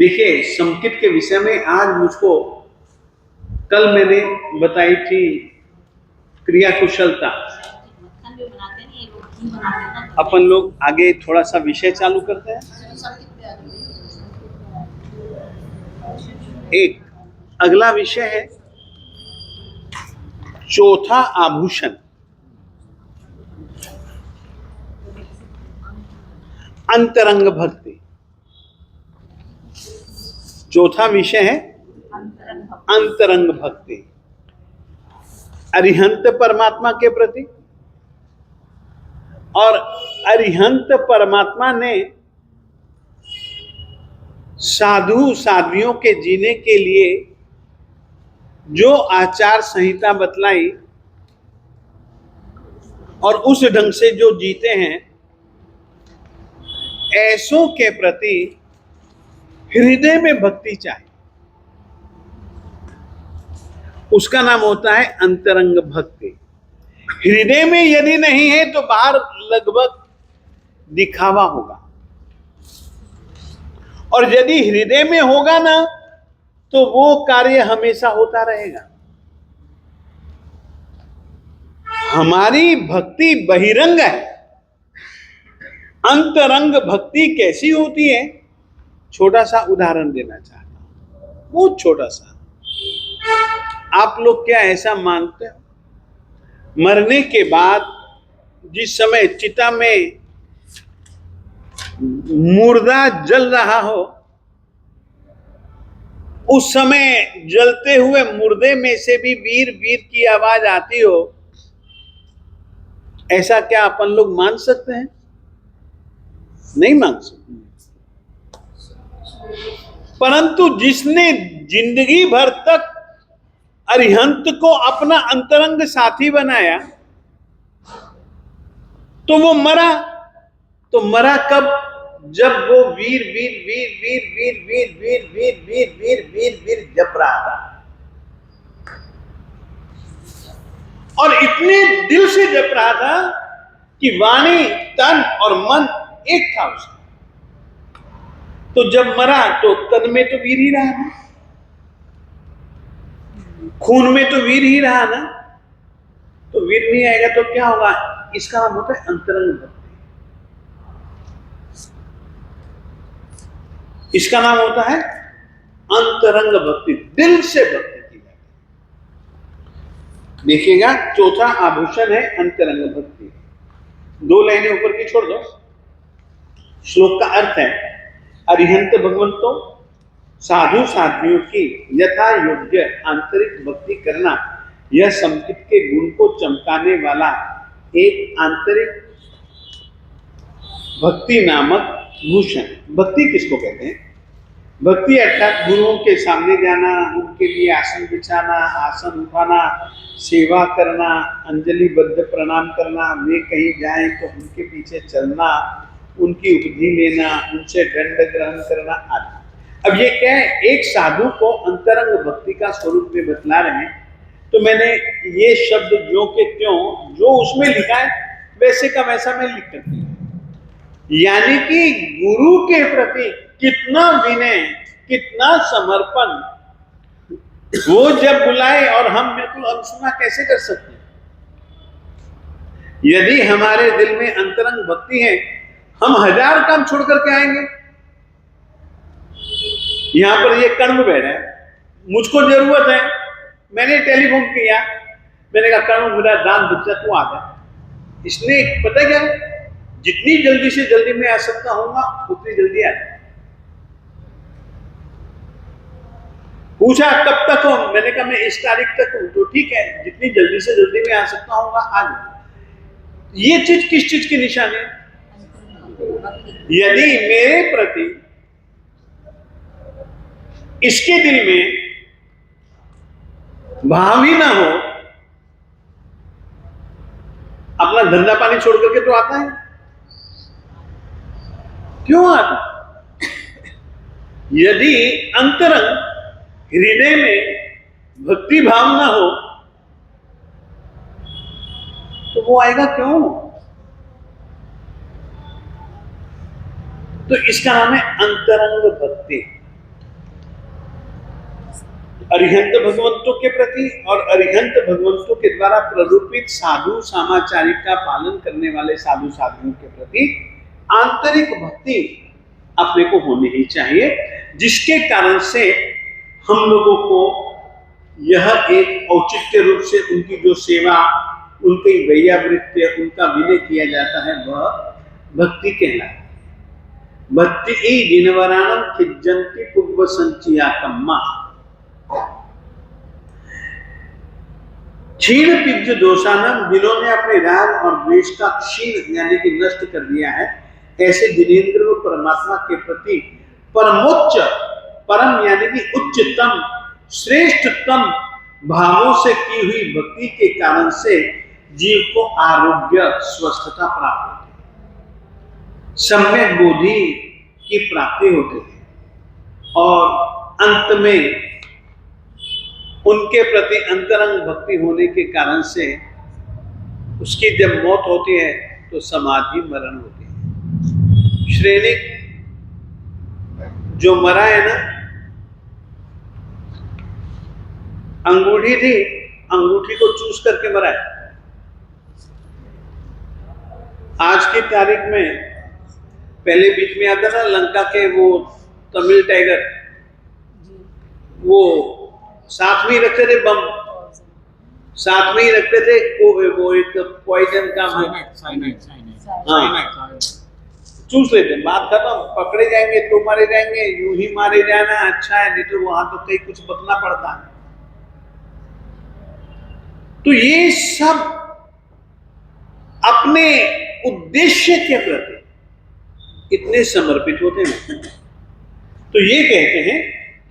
देखिए, संकेत के विषय में आज मुझको कल मैंने बताई थी क्रिया कुशलता। अपन लोग आगे थोड़ा सा विषय चालू करते हैं। एक अगला विषय है चौथा आभूषण, अंतरंग भक्ति। चौथा विषय है अंतरंग भक्ति, अरिहंत परमात्मा के प्रति। और अरिहंत परमात्मा ने साधु साध्वियों के जीने के लिए जो आचार संहिता बतलाई और उस ढंग से जो जीते हैं, ऐसों के प्रति हृदय में भक्ति चाहिए। उसका नाम होता है अंतरंग भक्ति। हृदय में यदि नहीं है तो बाहर लगभग दिखावा होगा, और यदि हृदय में होगा ना तो वो कार्य हमेशा होता रहेगा। हमारी भक्ति बहिरंग है, अंतरंग भक्ति कैसी होती है? छोटा सा उदाहरण देना चाहता हूं, बहुत छोटा सा। आप लोग क्या ऐसा मानते हो मरने के बाद जिस समय चिता में मुर्दा जल रहा हो, उस समय जलते हुए मुर्दे में से भी वीर वीर की आवाज आती हो, ऐसा क्या अपन लोग मान सकते हैं? नहीं मान सकते। परंतु जिसने जिंदगी भर तक अरिहंत को अपना अंतरंग साथी बनाया, तो वो मरा। तो मरा कब? जब वो वीर वीर वीर वीर वीर वीर वीर वीर वीर वीर वीर वीर जप रहा था, और इतने दिल से जप रहा था कि वाणी तन और मन एक था उसका। तो जब मरा तो तन में तो वीर ही रहा ना, खून में तो वीर ही रहा ना, तो वीर नहीं आएगा तो क्या होगा? इसका नाम होता है अंतरंग भक्ति। इसका नाम होता है अंतरंग भक्ति, दिल से भक्ति की जाती। देखिएगा, चौथा आभूषण है अंतरंग भक्ति। 2 लाइनें ऊपर की छोड़ दो। श्लोक का अर्थ है, अरिहंत भगवंतों साधु साध्वियों की यथा योग्य आंतरिक भक्ति करना, यह संकेत के गुण को चमकाने वाला एक आंतरिक भक्ति नामक भूषण। भक्ति किसको कहते हैं? भक्ति अर्थात गुरुओं के सामने जाना, उनके लिए आसन बिछाना, आसन उठाना, सेवा करना, अंजलिबद्ध प्रणाम करना, वे कहीं जाएं तो उनके पीछे चलना, उनकी उपधि लेना, उनसे दंड ग्रहण करना आदि। अब ये क्या है? एक साधु को अंतरंग भक्ति का स्वरूप में बतला रहे हैं। तो मैंने ये शब्द ज्यों के त्यों जो उसमें लिखा है वैसे का वैसा मैं लिख कर दिया। यानी कि गुरु के प्रति कितना विनय, कितना समर्पण। वो जब बुलाए और हम बिल्कुल अनसुना कैसे कर सकते हैं? यदि हमारे दिल में अंतरंग भक्ति है, हम 1000 काम छोड़ करके आएंगे। यहां पर ये कर्म बैठा है, मुझको जरूरत है, मैंने टेलीफोन किया, मैंने कहा कर्म मेरा दान बच्चा तू आ जा। इसने पता क्या, जितनी जल्दी से जल्दी मैं आ सकता हूंगा उतनी जल्दी आ जाए। पूछा कब तक हो, मैंने कहा मैं इस तारीख तक हूं। तो ठीक है, जितनी जल्दी से जल्दी मैं आ सकता हूंगा आ जाए। ये चीज किस चीज की निशानी है? यदि मेरे प्रति इसके दिल में भाव ही ना हो, अपना धंधा पानी छोड़ करके तो आता है। क्यों आता? यदि अंतरंग हृदय में भक्ति भाव ना हो तो वो आएगा क्यों? तो इसका नाम है अंतरंग भक्ति। अरिहंत भगवंतों के प्रति और अरिहंत भगवंतों के द्वारा प्ररूपित साधु सामाचारिक का पालन करने वाले साधु साधुओं के प्रति आंतरिक भक्ति अपने को होनी ही चाहिए, जिसके कारण से हम लोगों को यह एक औचित्य रूप से उनकी जो सेवा, उनकी वैयावृत्य, उनका विनय किया जाता है, वह भक्ति कहलाता है। भक्ति जिनवराणम खिज्जन्ति पूर्व संचिया कम्मा। क्षीण पिज्ज दोषानम, जिन्होंने अपने राग और द्वेष का क्षीण यानी कि नष्ट कर दिया है, ऐसे जिनेंद्र व परमात्मा के प्रति परमोच्च, परम यानी कि उच्चतम श्रेष्ठतम भावों से की हुई भक्ति के कारण से जीव को आरोग्य स्वस्थता प्राप्त होती है, सम्यक बोधि की प्राप्ति होती है और अंत में उनके प्रति अंतरंग भक्ति होने के कारण से उसकी जब मौत होती है तो समाधि मरण होती है। श्रेणिक जो मरा है ना, अंगूठी थी, अंगूठी को चूस करके मरा है। आज की तारीख में, पहले बीच में आता ना लंका के वो तमिल टाइगर, वो साथ में ही रखते थे बम, साथ में ही रखते थे वो एक पॉइजन का, हाँ, चूस लेते, बात खत्म, पकड़े जाएंगे तो मारे जाएंगे, यूं ही मारे जाना अच्छा है, नहीं तो वहां तो कहीं कुछ बदलना पड़ता है। तो ये सब अपने उद्देश्य के प्रति इतने समर्पित होते हैं। तो ये कहते हैं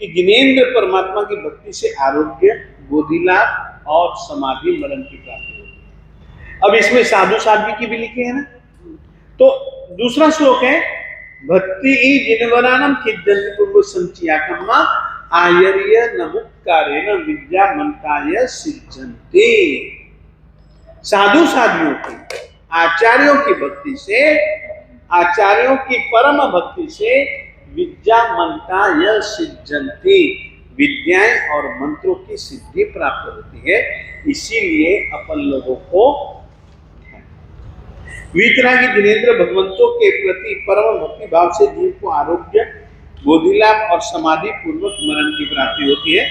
कि जिनेंद्र परमात्मा की भक्ति से आरोग्य, बोधि लाभ और समाधि मरण की प्राप्ति होती है। अब इसमें साधु साध्वी की भी लिखी है ना, तो दूसरा श्लोक है भक्ति जिनवरानम खिज्जन्ति पूर्व संचिया कम्मा आयर्य नमुक्कारेण विद्या मंताय सिद्धन्ते। साधु साधियों की, आचार्यों की भक्ति से, आचार्यों की परम भक्ति से विद्या मंताय सिद्धन्ते, विद्याएं और मंत्रों की सिद्धि प्राप्त होती है। इसीलिए अपन लोगों को वीतरागी जिनेंद्र भगवंतों के प्रति परम भक्ति भाव से जीव को आरोग्य, बोधि लाभ और समाधि पूर्वक मरण की प्राप्ति होती है।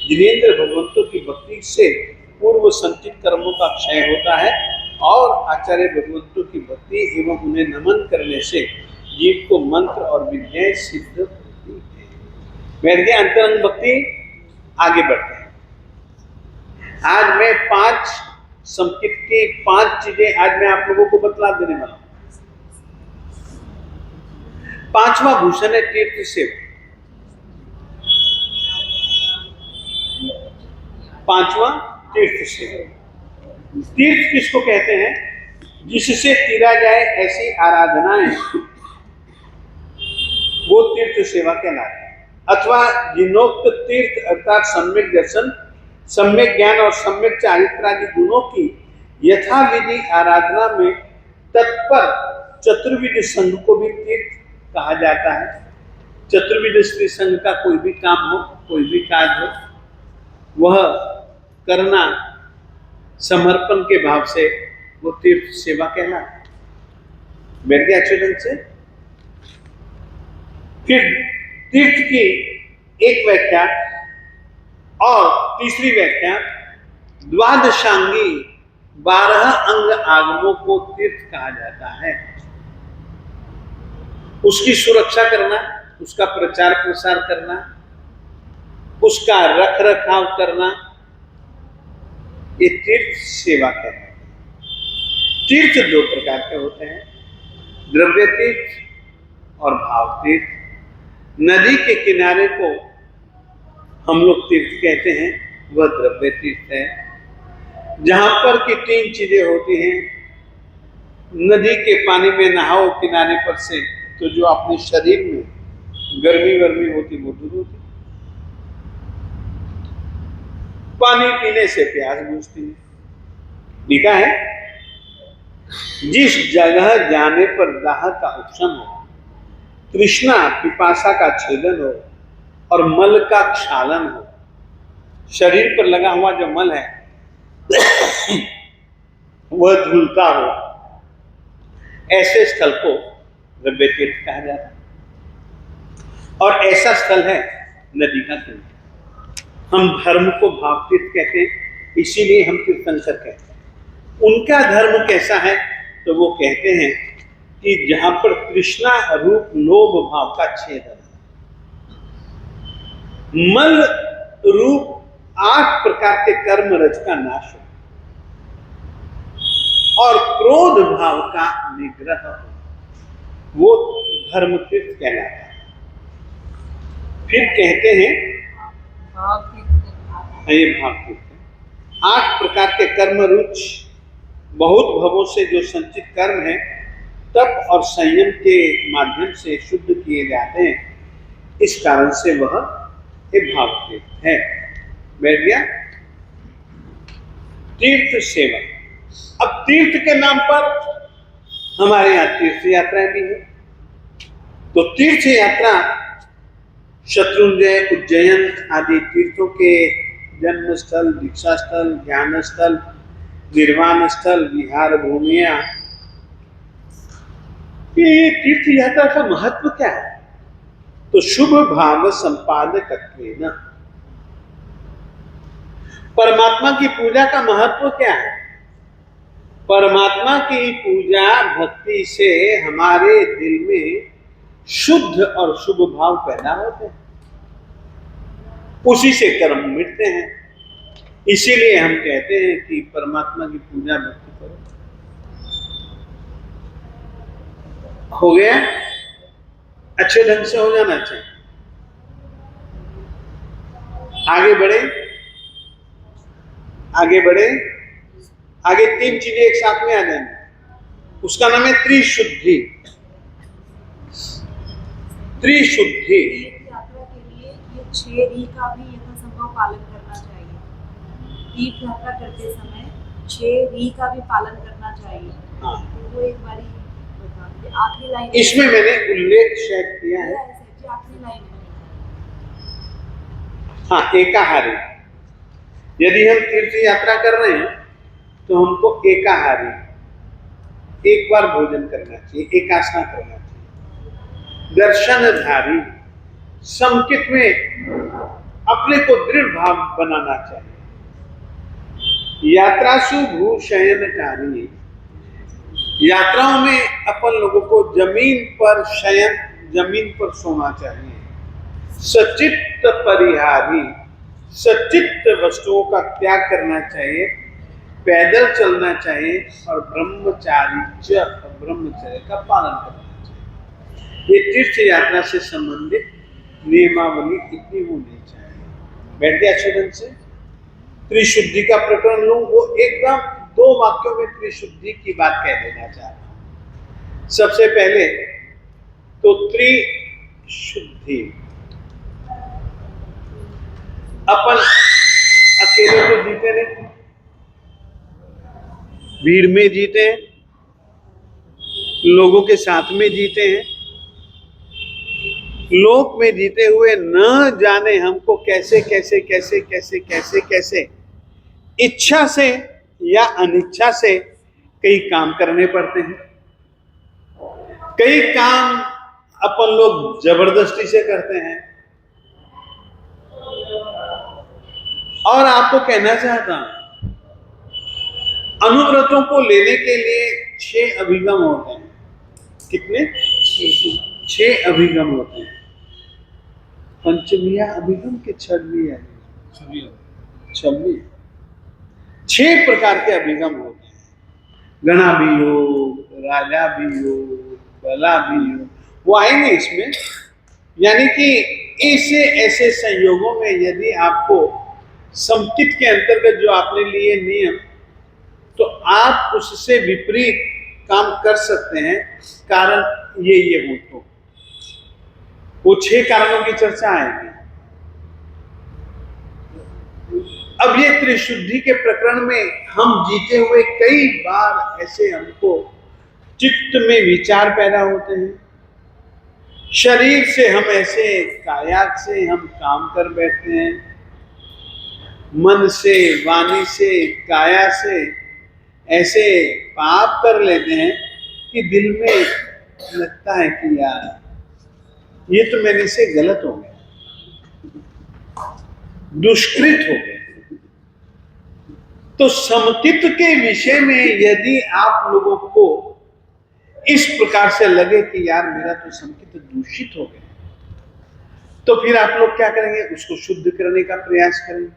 जिनेंद्र भगवंतों की भक्ति से पूर्व संचित कर्मों का क्षय होता है और आचार्य भगवंतों की भक्ति एवं उन्हें नमन करने से जीव को मंत्र और विद्याएं सिद्ध होती है। बैठ गए अंतरंग भक्ति, आगे बढ़ते हैं। आज मैं 5 संकित की 5 चीजें आज मैं आप लोगों को बतला देने वाला हूं। 5वां भूषण है तीर्थ सेवा। 5वां तीर्थ सेवा। तीर्थ किसको कहते हैं? जिससे तीरा जाए ऐसी आराधनाएं, वो तीर्थ सेवा कहलाती है। अथवा जिनोक्त तीर्थ अर्थात सम्यक दर्शन, सम्यक ज्ञान और सम्यक चारित्रादि गुणों की यथाविधि आराधना में तत्पर चतुर्विध संघ को भी तीर्थ कहा जाता है। चतुर्विध स्त्री संघ का कोई भी काम हो, कोई भी काज हो, वह करना समर्पण के भाव से वो तीर्थ सेवा कहलाता है। बैठ गया अच्छे ढंग से। फिर तीर्थ की एक व्याख्या और तीसरी व्याख्या, द्वादशांगी 12 अंग आगमों को तीर्थ कहा जाता है। उसकी सुरक्षा करना, उसका प्रचार प्रसार करना, उसका रख रखाव करना, ये तीर्थ सेवा कहते हैं। तीर्थ 2 प्रकार के होते हैं, द्रव्य तीर्थ और भाव तीर्थ। नदी के किनारे को हम लोग तीर्थ कहते हैं, वह द्रव्य तीर्थ है, जहां पर की 3 चीजें होती हैं। नदी के पानी में नहाओ किनारे पर से, तो जो अपने शरीर में गर्मी वर्मी होती वो दूर होती, पानी पीने से प्यास बुझती है। लिखा है जिस जगह जाने पर दाह का उपशम हो, तृष्णा पिपासा का छेदन हो और मल का क्षालन हो, शरीर पर लगा हुआ जो मल है वह धुलता हो, ऐसे स्थल को द्रव्य तीर्थ कहा जाता है। और ऐसा स्थल है नदी का तीर्थ। हम धर्म को भाव तीर्थ कहते हैं, इसीलिए हम तीर्थंकर कहते हैं। उनका धर्म कैसा है? तो वो कहते हैं कि जहां पर तृष्णा रूप लोभ भाव का छेदन, मल रूप 8 प्रकार के कर्म रज का नाश हो और क्रोध भाव का निग्रह हो, वो धर्म तीर्थ कहलाता है। फिर कहते हैं ये भाव तीर्थ 8 प्रकार के कर्म रुच, बहुत भवों से जो संचित कर्म है तप और संयम के माध्यम से शुद्ध किए जाते हैं, इस कारण से वह एक भाव तीर्थ है। बैठ गया? तीर्थ सेवा। अब तीर्थ के नाम पर हमारे यहाँ तीर्थ यात्राएं भी है। तो तीर्थ यात्रा शत्रुंजय, उज्जैन आदि तीर्थों के जन्म स्थल, दीक्षा स्थल, ज्ञान स्थल, निर्वाण स्थल, विहार भूमिया, ये तीर्थ यात्रा का महत्व क्या है? तो शुभ भाव संपादकत्वेन, परमात्मा की पूजा का महत्व क्या है? परमात्मा की पूजा भक्ति से हमारे दिल में शुद्ध और शुभ भाव पैदा होते हैं, उसी से कर्म मिटते हैं। इसीलिए हम कहते हैं कि परमात्मा की पूजा भक्ति करो। हो गया? अच्छे ढंग से हो जाना चाहिए। आगे बढ़े, आगे बढ़े। आगे 3 चीजें एक साथ में आ जाएंगी, उसका नाम है त्रिशुद्धि। त्रिशुद्धि यात्रा के लिए ये 6 री का भी यथासंभव पालन करना चाहिए। तीर्थ यात्रा करते समय 6 री का भी पालन करना चाहिए। हाँ। तो वो एक बारी बता दीजिए, आखिरी लाइन इसमें मैंने उल्लेख शायद किया है। आखिरी लाइन में। हाँ, एकाहारी। यदि हम तीर्थ यात्रा कर रहे हैं तो हमको एकाहारी, एक बार भोजन करना चाहिए, एकासना करना चाहिए। दर्शनधारी, संकित में अपने को दृढ़ भाव बनाना चाहिए। यात्रासु भूशयनकारी, यात्राओं में अपन लोगों को जमीन पर शयन, जमीन पर सोना चाहिए। सचित्त परिहारी, सचित्त वस्तुओं का त्याग करना चाहिए, पैदल चलना चाहिए और ब्रह्मचर्य का पालन करना चाहिए। ये तीर्थ यात्रा से संबंधित नियमावली इतनी होनी चाहिए। बैठ गया अच्छे ढंग से? त्रिशुद्धि का प्रकरण लूं, वो एकदम 2 वाक्यों में त्रिशुद्धि की बात कह देना चाहता हूं। सबसे पहले तो त्रिशुद्धि, अपन अकेले तो जीते नहीं, भीड़ में जीते हैं, लोगों के साथ में जीते हैं, लोक में जीते हुए न जाने हमको कैसे कैसे कैसे कैसे कैसे कैसे इच्छा से या अनिच्छा से कई काम करने पड़ते हैं। कई काम अपन लोग जबरदस्ती से करते हैं। और आपको कहना चाहता हूं, अनुव्रतों को लेने के लिए 6 अभिगम होते हैं। कितने? 6 अभिगम होते हैं। पंचमिया अभिगम के 6वीं है? 6 प्रकार के अभिगम होते हैं। गणा भी हो, राजा भी हो, बला भी हो, वो आएंगे इसमें। यानी कि ऐसे संयोगों में यदि आपको संकित के अंतर्गत जो आपने लिए नियम, तो आप उससे विपरीत काम कर सकते हैं। कारण ये हो, तो वो 6 कारणों की चर्चा आएगी। अब ये त्रिशुद्धि के प्रकरण में हम जीते हुए कई बार ऐसे हमको चित्त में विचार पैदा होते हैं, शरीर से हम ऐसे कायाक से हम काम कर बैठते हैं, मन से, वाणी से, काया से ऐसे पाप कर लेते हैं कि दिल में लगता है कि यार ये तो मेरे से गलत हो गया, दुष्कृत हो गया। तो समकित के विषय में यदि आप लोगों को इस प्रकार से लगे कि यार मेरा तो समकित दूषित हो गया, तो फिर आप लोग क्या करेंगे? उसको शुद्ध करने का प्रयास करेंगे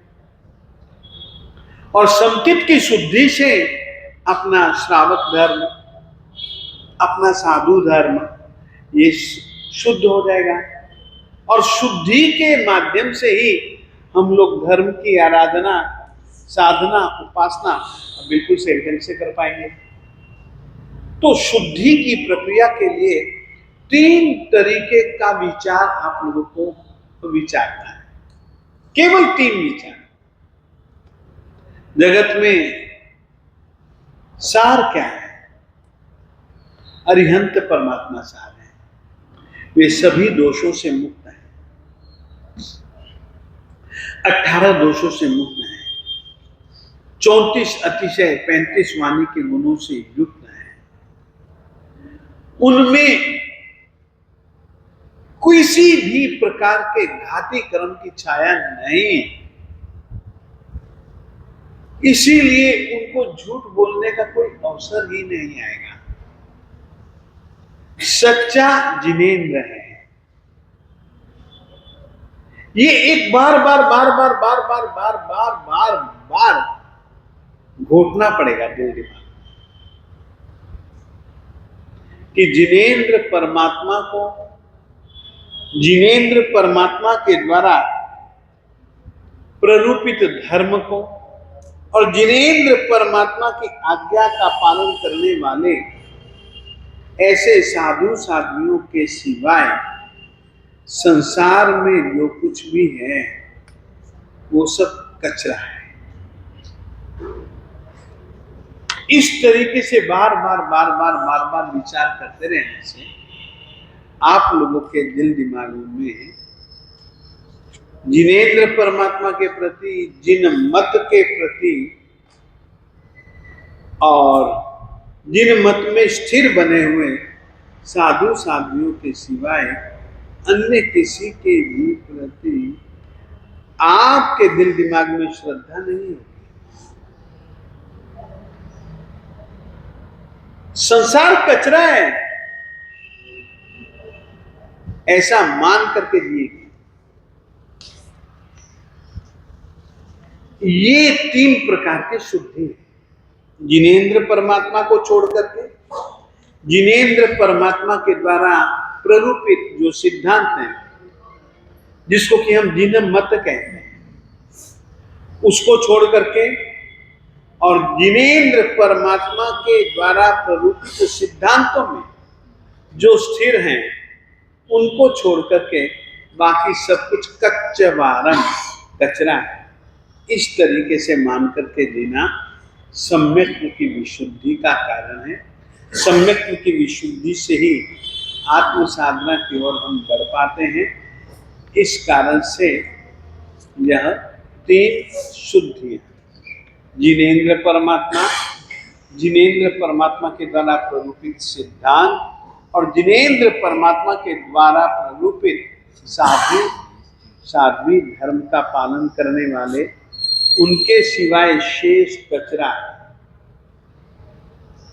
और समकित की शुद्धि से अपना श्रावक धर्म, अपना साधु धर्म ये शुद्ध हो जाएगा। और शुद्धि के माध्यम से ही हम लोग धर्म की आराधना, साधना, उपासना बिल्कुल सही ढंग से कर पाएंगे। तो शुद्धि की प्रक्रिया के लिए 3 तरीके का विचार आप लोगों को विचारना है, केवल 3 विचार। जगत में सार क्या है? अरिहंत परमात्मा सार है, वे सभी दोषों से मुक्त हैं, 18 दोषों से मुक्त हैं, 34 अतिशय 35 वाणी के गुणों से युक्त हैं। उनमें किसी भी प्रकार के घाती कर्म की छाया नहीं, इसीलिए उनको झूठ बोलने का कोई अवसर ही नहीं आएगा। सच्चा जिनेंद्र है। ये एक बार घोटना पड़ेगा दिल दिमाग कि जिनेंद्र परमात्मा के द्वारा प्ररूपित धर्म को और जिनेंद्र परमात्मा की आज्ञा का पालन करने वाले ऐसे साधु साध्वियों के सिवाय संसार में जो कुछ भी है वो सब कचरा है। इस तरीके से बार बार विचार करते रहने से आप लोगों के दिल दिमागों में जिनेंद्र परमात्मा के प्रति, जिन मत के प्रति और जिन मत में स्थिर बने हुए साधु साध्वियों के सिवाय अन्य किसी के भी प्रति आपके दिल दिमाग में श्रद्धा नहीं होगी। संसार कचरा है ऐसा मान करके जिएगी। ये 3 प्रकार के शुद्धि है। जिनेंद्र परमात्मा को छोड़ करके, जिनेंद्र परमात्मा के द्वारा प्ररूपित जो सिद्धांत है जिसको कि हम जिन मत कहते हैं, उसको छोड़ करके और जिनेंद्र परमात्मा के द्वारा प्ररूपित सिद्धांतों में जो स्थिर हैं उनको छोड़ करके बाकी सब कुछ कच्चवारम, कचरा है। इस तरीके से मान करके जीना सम्यक्त्व की विशुद्धि का कारण है। सम्यक्त्व की विशुद्धि से ही आत्म साधना की ओर हम बढ़ पाते हैं। इस कारण से यह 3 शुद्धि है। जिनेंद्र परमात्मा के द्वारा प्ररूपित सिद्धांत और जिनेंद्र परमात्मा के द्वारा प्ररूपित साध्वी धर्म का पालन करने वाले, उनके सिवाय शेष कचरा।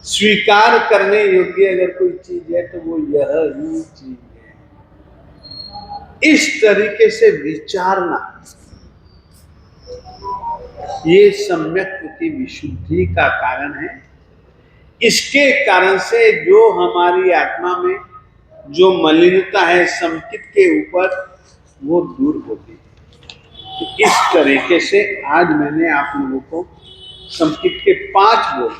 स्वीकार करने योग्य अगर कोई चीज है तो वो यह ही चीज है। इस तरीके से विचारना ये सम्यक्त्व की विशुद्धि का कारण है। इसके कारण से जो हमारी आत्मा में जो मलिनता है समकित के ऊपर, वो दूर होती है। तो इस तरीके से आज मैंने आप लोगों को समकित के 5 गुण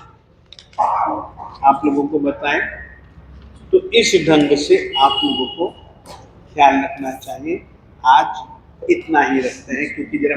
आप लोगों को बताएं। तो इस ढंग से आप लोगों को ख्याल रखना चाहिए। आज इतना ही रखते हैं क्योंकि जरा